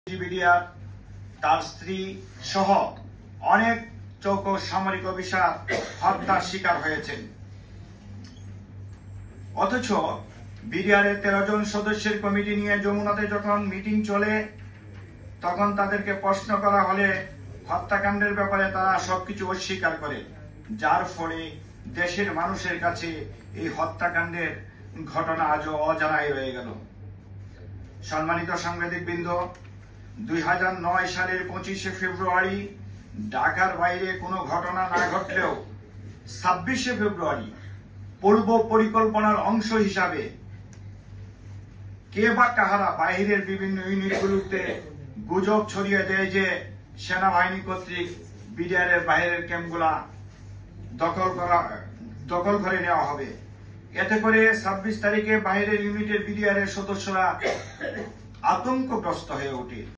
BDR তার স্ত্রী সহ অনেক চৌকো সামরিক অফিসার হত্যার শিকার হয়েছেন। অথচ বিডিআর এর 13 জন সদস্যের কমিটি নিয়ে যমুনাতে যখন মিটিং চলে, তখন তাদেরকে প্রশ্ন করা হলে হত্যাকাণ্ডের ব্যাপারে তারা সবকিছু অস্বীকার করে, যার ফলে দেশের মানুষের কাছে এই হত্যাকাণ্ডের ঘটনা আজও অজানাই রয়ে গেল। সম্মানিত সাংবাদিকবৃন্দ, 2009 সালের 25শে ফেব্রুয়ারি ঢাকার বাইরে কোনো ঘটনা না ঘটলেও 26শে ফেব্রুয়ারি পূর্ব পরিকল্পনার অংশ হিসাবে কে বা কাহারা বাহিরের বিভিন্ন ইউনিটগুলোতে গুজব ছড়িয়ে দেয় যে সেনাবাহিনী কর্তৃক বিডিআর এর বাইরের ক্যাম্পগুলা দখল করে নেওয়া হবে। এতে করে 26 তারিখে বাইরের ইউনিটের বিডিআর এর সদস্যরা আতঙ্কগ্রস্ত হয়ে ওঠে।